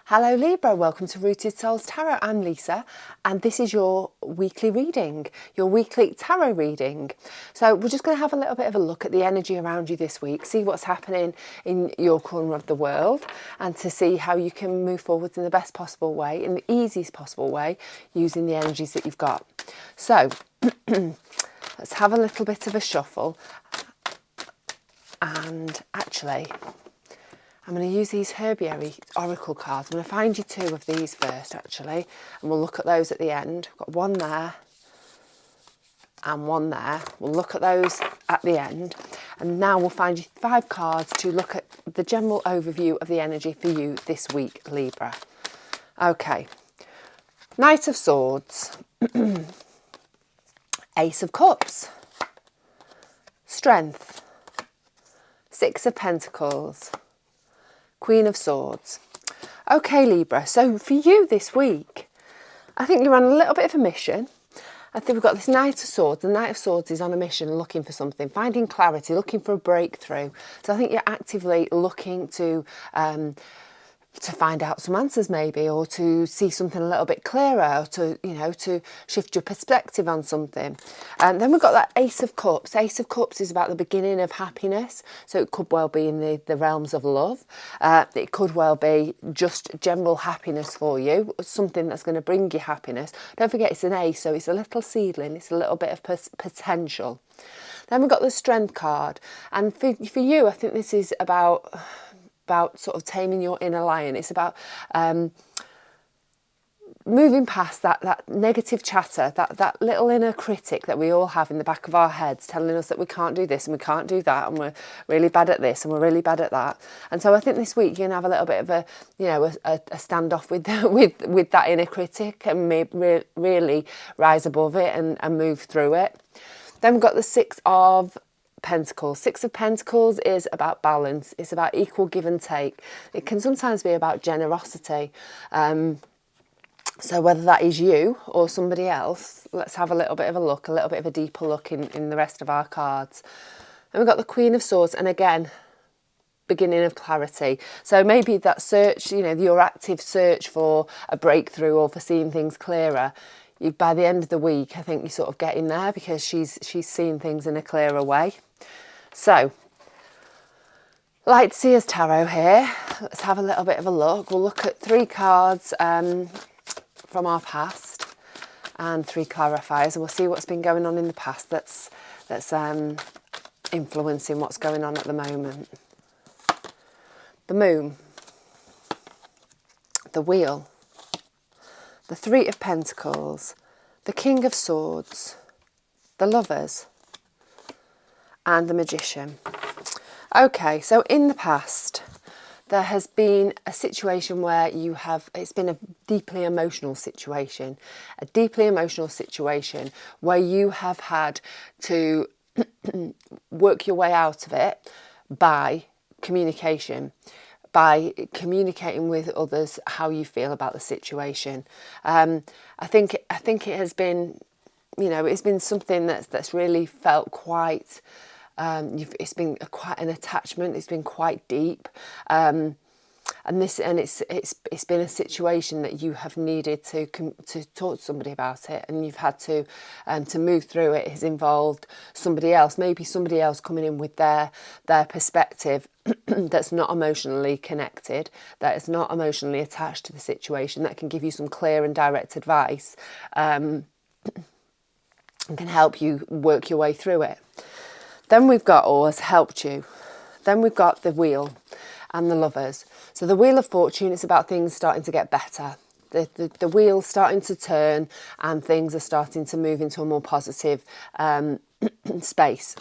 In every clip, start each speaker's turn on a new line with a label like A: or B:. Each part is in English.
A: Hello Libra, welcome to Rooted Souls Tarot. I'm Lisa and this is your weekly reading, your weekly tarot reading. So we're just going to have a little bit of a look at the energy around you this week, see what's happening in your corner of the world and to see how you can move forward in the best possible way, in the easiest possible way, using the energies that you've got. So let's have a little bit of a shuffle and actually I'm going to use these Herbiary Oracle cards. I'm going to find you two of these first, actually, and we'll look at those at the end. I've got one there and one there. We'll look at those at the end. And now we'll find you 5 cards to look at the general overview of the energy for you this week, Libra. Okay. Knight of Swords. Ace of Cups. Strength. 6 of Pentacles. Queen of Swords. Okay, Libra, so for you this week, I think you're on a little bit of a mission. I think we've got this Knight of Swords. The Knight of Swords is on a mission looking for something, finding clarity, looking for a breakthrough. So I think you're actively looking to find out some answers maybe, or to see something a little bit clearer, or to, to shift your perspective on something. And then we've got that Ace of Cups. Ace of Cups is about the beginning of happiness. So it could well be in the realms of love. It could well be just general happiness for you, something that's going to bring you happiness. Don't forget it's an ace, so it's a little seedling. It's a little bit of potential. Then we've got the Strength card. And for you, I think this is about sort of taming your inner lion. It's about moving past that negative chatter, that little inner critic that we all have in the back of our heads telling us that we can't do this and we can't do that and we're really bad at this and we're really bad at that. And so I think this week you're going to have a little bit of a standoff with that inner critic and really rise above it and move through it. Then we've got the Six of Pentacles. 6 of Pentacles is about balance. It's about equal give and take. It can sometimes be about generosity. So whether that is you or somebody else, let's have a little bit of a look, a little bit of a deeper look in the rest of our cards. And we've got the Queen of Swords, and again, beginning of clarity. So maybe that search, your active search for a breakthrough or for seeing things clearer, by the end of the week, I think you're sort of getting there because she's seeing things in a clearer way. So, Light Seers Tarot here. Let's have a little bit of a look. We'll look at 3 cards from our past and 3 clarifiers, and we'll see what's been going on in the past that's influencing what's going on at the moment. The Moon, the Wheel, the 3 of Pentacles, the King of Swords, the Lovers, and the Magician. Okay, so in the past, there has been a situation where it's been a deeply emotional situation, where you have had to work your way out of it by communication, by communicating with others how you feel about the situation. I think it has been, it's been something that's really felt quite. It's been quite an attachment. It's been quite deep, and it's been a situation that you have needed to talk to somebody about it, and you've had to move through it. Has involved somebody else, maybe somebody else coming in with their perspective that's not emotionally connected, that is not emotionally attached to the situation, that can give you some clear and direct advice, and can help you work your way through it. Then we've got, or has helped you. Then we've got the Wheel and the Lovers. So the Wheel of Fortune is about things starting to get better. The wheel's starting to turn and things are starting to move into a more positive space.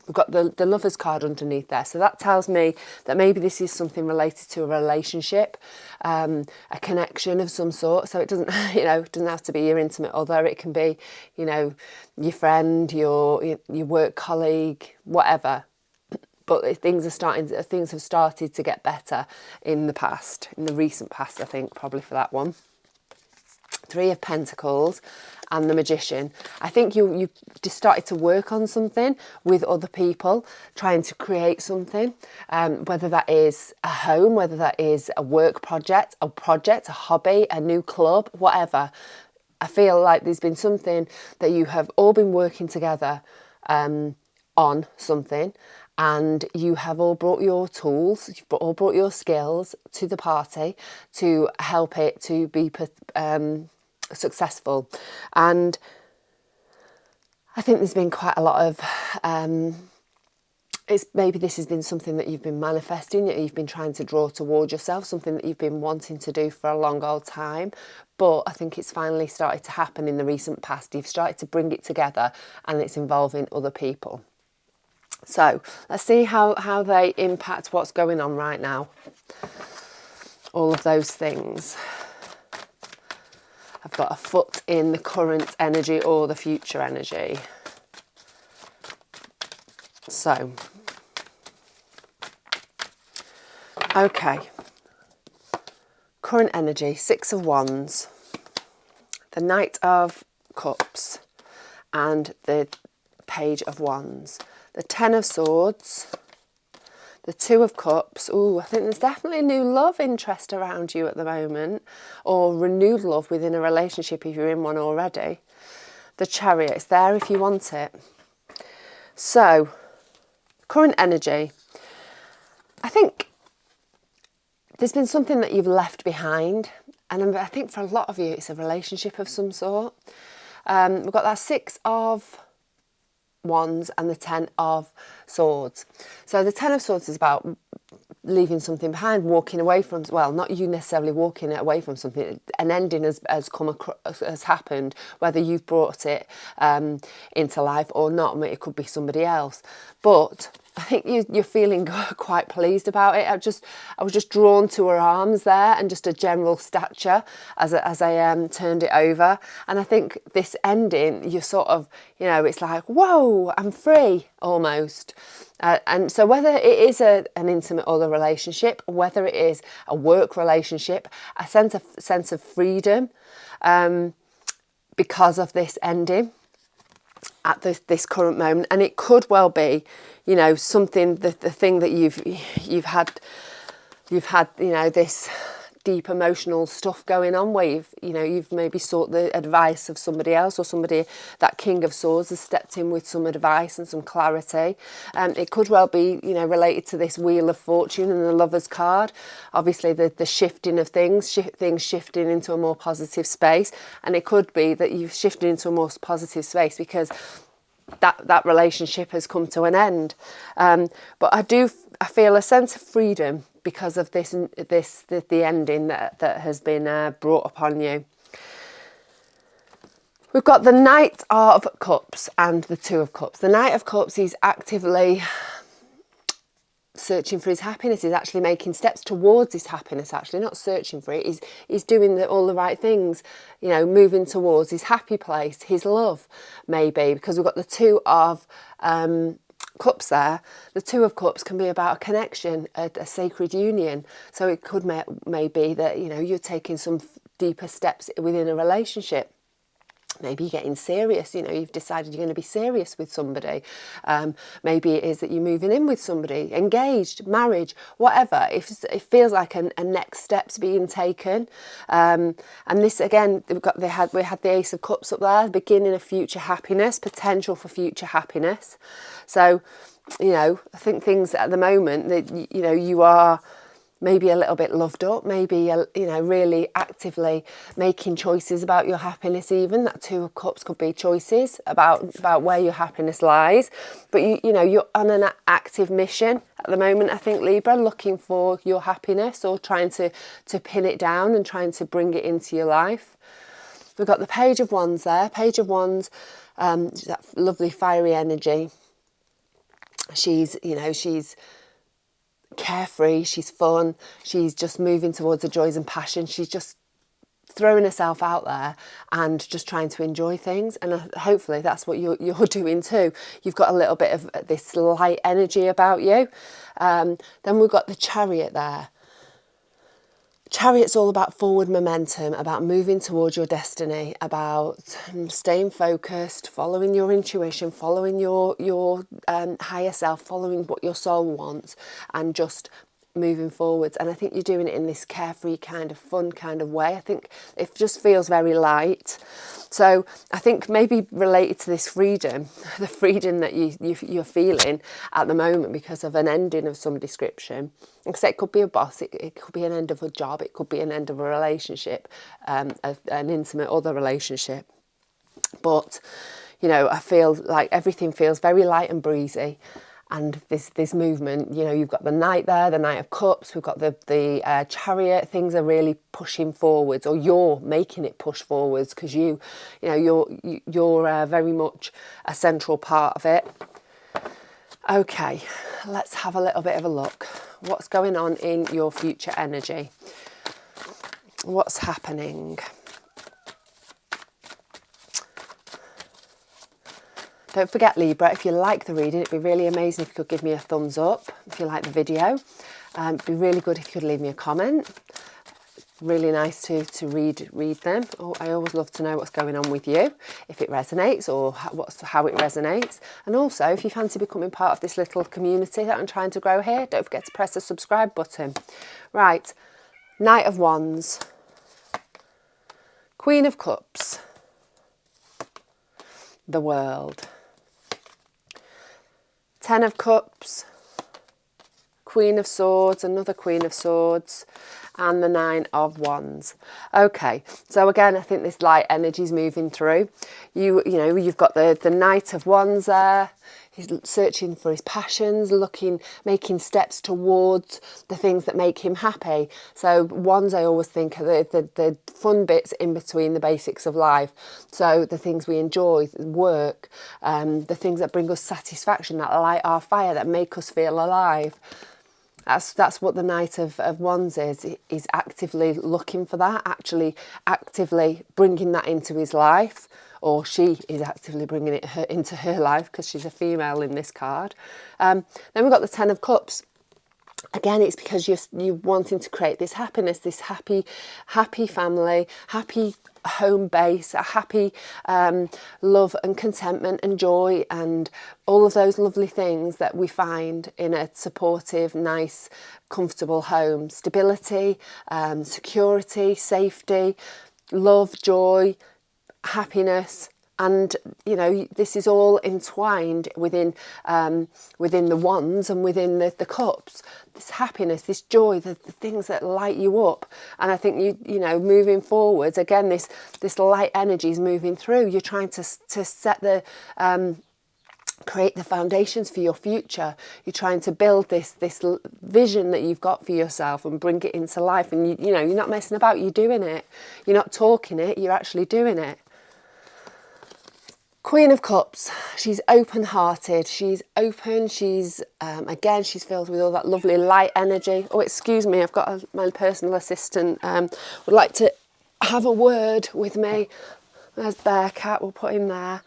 A: We've got the Lovers card underneath there. So that tells me that maybe this is something related to a relationship, a connection of some sort. So it doesn't, doesn't have to be your intimate other. It can be, your friend, your work colleague, whatever. But things have started to get better in the past, in the recent past, I think, probably for that one. Three of Pentacles and the Magician. I think you just started to work on something with other people, trying to create something, whether that is a home, whether that is a work project, a hobby, a new club, whatever. I feel like there's been something that you have all been working together on something, and you have all brought your tools, you've all brought your skills to the party to help it to be successful. And I think there's been quite a lot of maybe this has been something that you've been manifesting, that you've been trying to draw toward yourself, something that you've been wanting to do for a long old time. But I think it's finally started to happen in the recent past. You've started to bring it together, and it's involving other people. So let's see how they impact what's going on right now. All of those things. I've got a foot in the current energy or the future energy. So, okay. Current energy, Six of Wands, the Knight of Cups, and the Page of Wands. The Ten of Swords, the Two of Cups. Ooh, I think there's definitely new love interest around you at the moment, or renewed love within a relationship if you're in one already. The Chariot, it's there if you want it. So, current energy. I think there's been something that you've left behind, and I think for a lot of you it's a relationship of some sort. We've got that Six of Wands and the Ten of Swords. So the Ten of Swords is about leaving something behind, walking away from, well, not you necessarily walking away from something. An ending has happened, whether you've brought it into life or not. I mean, it could be somebody else, but I think you're feeling quite pleased about it. I was just drawn to her arms there, and just a general stature as I turned it over. And I think this ending, you're sort of, it's like, whoa, I'm free almost. And so whether it is an intimate other relationship, whether it is a work relationship, a sense of freedom because of this ending at this current moment. And it could well be, something, the thing that you've had, this deep emotional stuff going on, where you've maybe sought the advice of somebody else, or somebody, that King of Swords has stepped in with some advice and some clarity. It could well be, related to this Wheel of Fortune and the Lover's card. Obviously the shifting of things shifting into a more positive space, and it could be that you've shifted into a more positive space because that relationship has come to an end. But I feel a sense of freedom because of the ending that has been brought upon you. We've got the Knight of Cups and the Two of Cups. The Knight of Cups, he's actively searching for his happiness. He's actually making steps towards his happiness, actually, not searching for it. He's doing all the right things, moving towards his happy place, his love, maybe, because we've got the Two of Cups there. The Two of Cups can be about a connection, a sacred union. So it could maybe that, you're taking some deeper steps within a relationship. Maybe you're getting serious, you've decided you're going to be serious with somebody. Maybe it is that you're moving in with somebody, engaged, marriage, whatever. It feels like a next step's being taken. And this, again, we had the Ace of Cups up there, beginning of future happiness, potential for future happiness. So, I think things at the moment that, you are maybe a little bit loved up, maybe, really actively making choices about your happiness even. That Two of Cups could be choices about where your happiness lies. But, you're on an active mission at the moment, I think, Libra, looking for your happiness, or trying to pin it down and trying to bring it into your life. We've got the Page of Wands there. Page of Wands, that lovely fiery energy. She's carefree, she's fun, she's just moving towards the joys and passion. She's just throwing herself out there and just trying to enjoy things, and hopefully that's what you're doing too. You've got a little bit of this light energy about you. Then we've got the Chariot there. Chariot's all about forward momentum, about moving towards your destiny, about staying focused, following your intuition, following your higher self, following what your soul wants, and just moving forwards. And I think you're doing it in this carefree kind of fun kind of way. I think it just feels very light. So I think maybe related to this freedom, the freedom that you're feeling at the moment because of an ending of some description. Because it could be a boss, it could be an end of a job, it could be an end of a relationship, an intimate other relationship. But, you know, I feel like everything feels very light and breezy. And this movement, you know, you've got the Knight there, the Knight of Cups, we've got the Chariot. Things are really pushing forwards, or you're making it push forwards because you're very much a central part of it. Okay, let's have a little bit of a look. What's going on in your future energy? What's happening? Don't forget, Libra, if you like the reading, it'd be really amazing if you could give me a thumbs up if you like the video. It'd be really good if you could leave me a comment. Really nice to read them. Oh, I always love to know what's going on with you, if it resonates or how it resonates. And also, if you fancy becoming part of this little community that I'm trying to grow here, don't forget to press the subscribe button. Right, Knight of Wands, Queen of Cups, the World, Ten of Cups, Queen of Swords, another Queen of Swords, and the Nine of Wands. Okay, so again, I think this light energy is moving through. You've got the Knight of Wands there. He's searching for his passions, making steps towards the things that make him happy. So wands, I always think, are the fun bits in between the basics of life. So the things we enjoy, work, the things that bring us satisfaction, that light our fire, that make us feel alive. That's what the Knight of Wands is. He's actively looking for that, actually actively bringing that into his life. Or she is actively bringing it into her life because she's a female in this card. Then we've got the Ten of Cups. Again, it's because you're wanting to create this happiness, this happy family, happy home base, a happy love and contentment and joy and all of those lovely things that we find in a supportive, nice, comfortable home. Stability, security, safety, love, joy, happiness. And, you know, this is all entwined within the wands and within the cups. This happiness, this joy, the things that light you up. And I think, you know, moving forwards, again, this light energy is moving through. You're trying to set create the foundations for your future. You're trying to build this vision that you've got for yourself and bring it into life. And, you know, you're not messing about, you're doing it. You're not talking it, you're actually doing it. Queen of Cups, she's open-hearted, she's open, she's, again, she's filled with all that lovely light energy. Oh, excuse me, I've got my personal assistant would like to have a word with me. There's Bearcat, we'll put him there.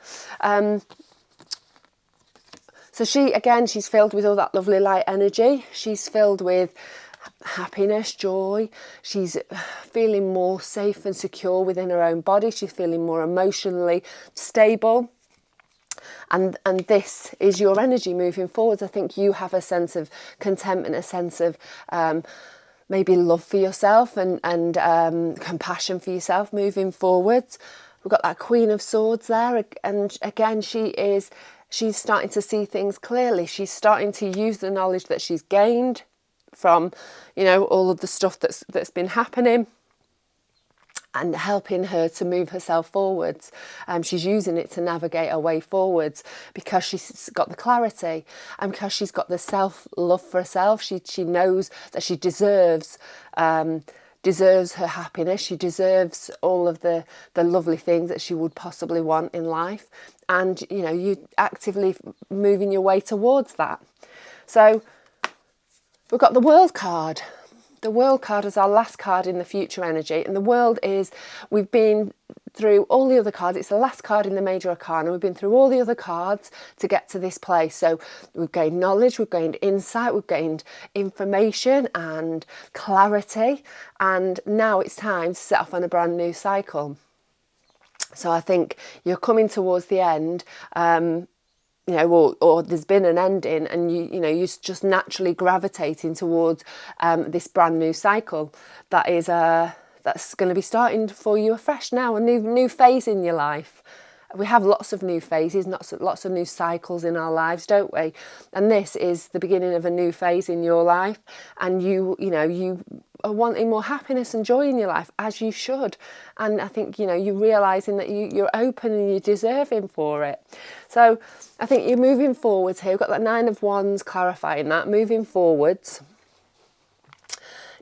A: So she's filled with all that lovely light energy. She's filled with happiness, joy. She's feeling more safe and secure within her own body. She's feeling more emotionally stable. And this is your energy moving forwards. I think you have a sense of contentment, a sense of maybe love for yourself and compassion for yourself moving forwards. We've got that Queen of Swords there. And again, she's starting to see things clearly. She's starting to use the knowledge that she's gained from, you know, all of the stuff that's been happening and helping her to move herself forwards. She's using it to navigate her way forwards because she's got the clarity and because she's got the self-love for herself. She knows that she deserves her happiness. She deserves all of the lovely things that she would possibly want in life. And, you know, you actively moving your way towards that. So we've got the World card. The World card is our last card in the future energy. And the World is, we've been through all the other cards. It's the last card in the Major Arcana. We've been through all the other cards to get to this place. So we've gained knowledge, we've gained insight, we've gained information and clarity. And now it's time to set off on a brand new cycle. So I think you're coming towards the end, you know, or there's been an ending, and you're just naturally gravitating towards this brand new cycle that is that's going to be starting for you afresh now, a new phase in your life. We have lots of new phases, lots of new cycles in our lives, don't we? And this is the beginning of a new phase in your life, and you are wanting more happiness and joy in your life, as you should. And I think, you're realising that you're open and you're deserving for it. So I think you're moving forwards here. We've got that Nine of Wands clarifying that, moving forwards.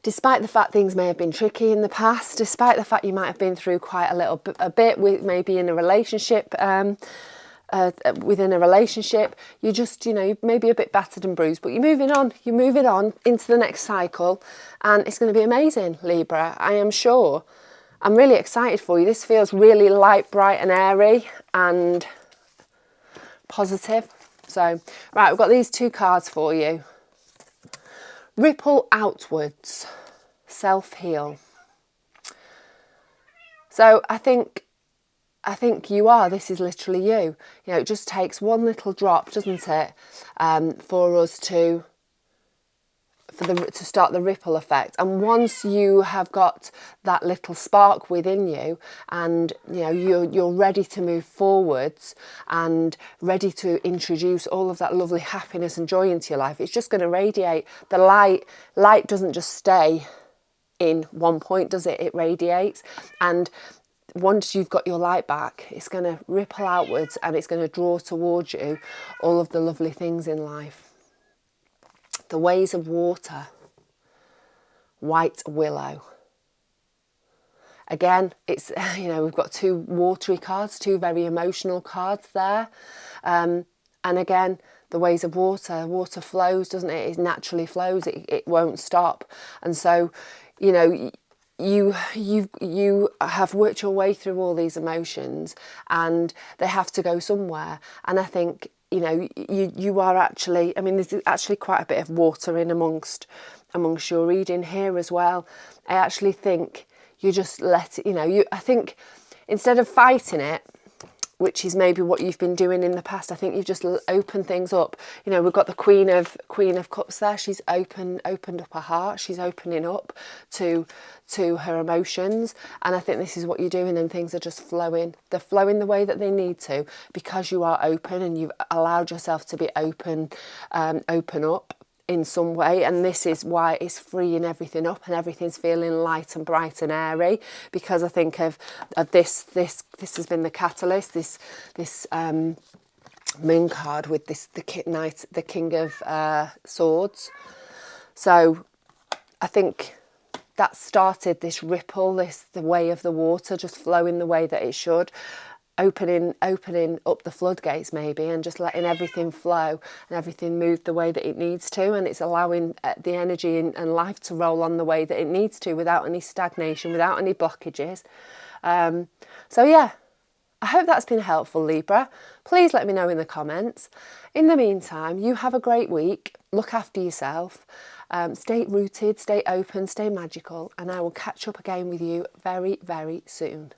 A: Despite the fact things may have been tricky in the past, despite the fact you might have been through quite a bit with maybe in a relationship, within a relationship, you're just, maybe a bit battered and bruised, but you're moving on into the next cycle, and it's going to be amazing, Libra, I am sure. I'm really excited for you. This feels really light, bright and airy and positive. So, right, we've got these two cards for you. Ripple outwards, self-heal. So I think this is literally you. It just takes one little drop, doesn't it, for us to start the ripple effect. And once you have got that little spark within you, and you're ready to move forwards and ready to introduce all of that lovely happiness and joy into your life, it's just going to radiate. The light doesn't just stay in one point, does it? It radiates. And once you've got your light back, it's going to ripple outwards, and it's going to draw towards you all of the lovely things in life. The ways of water, white willow. Again, it's, we've got two watery cards, two very emotional cards there. And again, the ways of water flows, doesn't it? It naturally flows, it won't stop. And so, you have worked your way through all these emotions, and they have to go somewhere. And I think, you are actually, there's actually quite a bit of water in amongst your reading here as well. I actually think you just let it, I think instead of fighting it, which is maybe what you've been doing in the past, I think you've just opened things up. We've got the Queen of Cups there. She's opened up her heart. She's opening up to her emotions. And I think this is what you're doing, and things are just flowing. They're flowing the way that they need to, because you are open and you've allowed yourself to be open up in some way. And this is why it's freeing everything up, and everything's feeling light and bright and airy, because I think of this has been the catalyst, this moon card with the King of Swords. So I think that started this ripple, the way of the water just flowing the way that it should. Opening up the floodgates maybe, and just letting everything flow and everything move the way that it needs to, and it's allowing the energy and life to roll on the way that it needs to, without any stagnation, without any blockages. So yeah, I hope that's been helpful, Libra. Please let me know in the comments. In the meantime, you have a great week. Look after yourself. Stay rooted, stay open, stay magical, and I will catch up again with you very, very soon.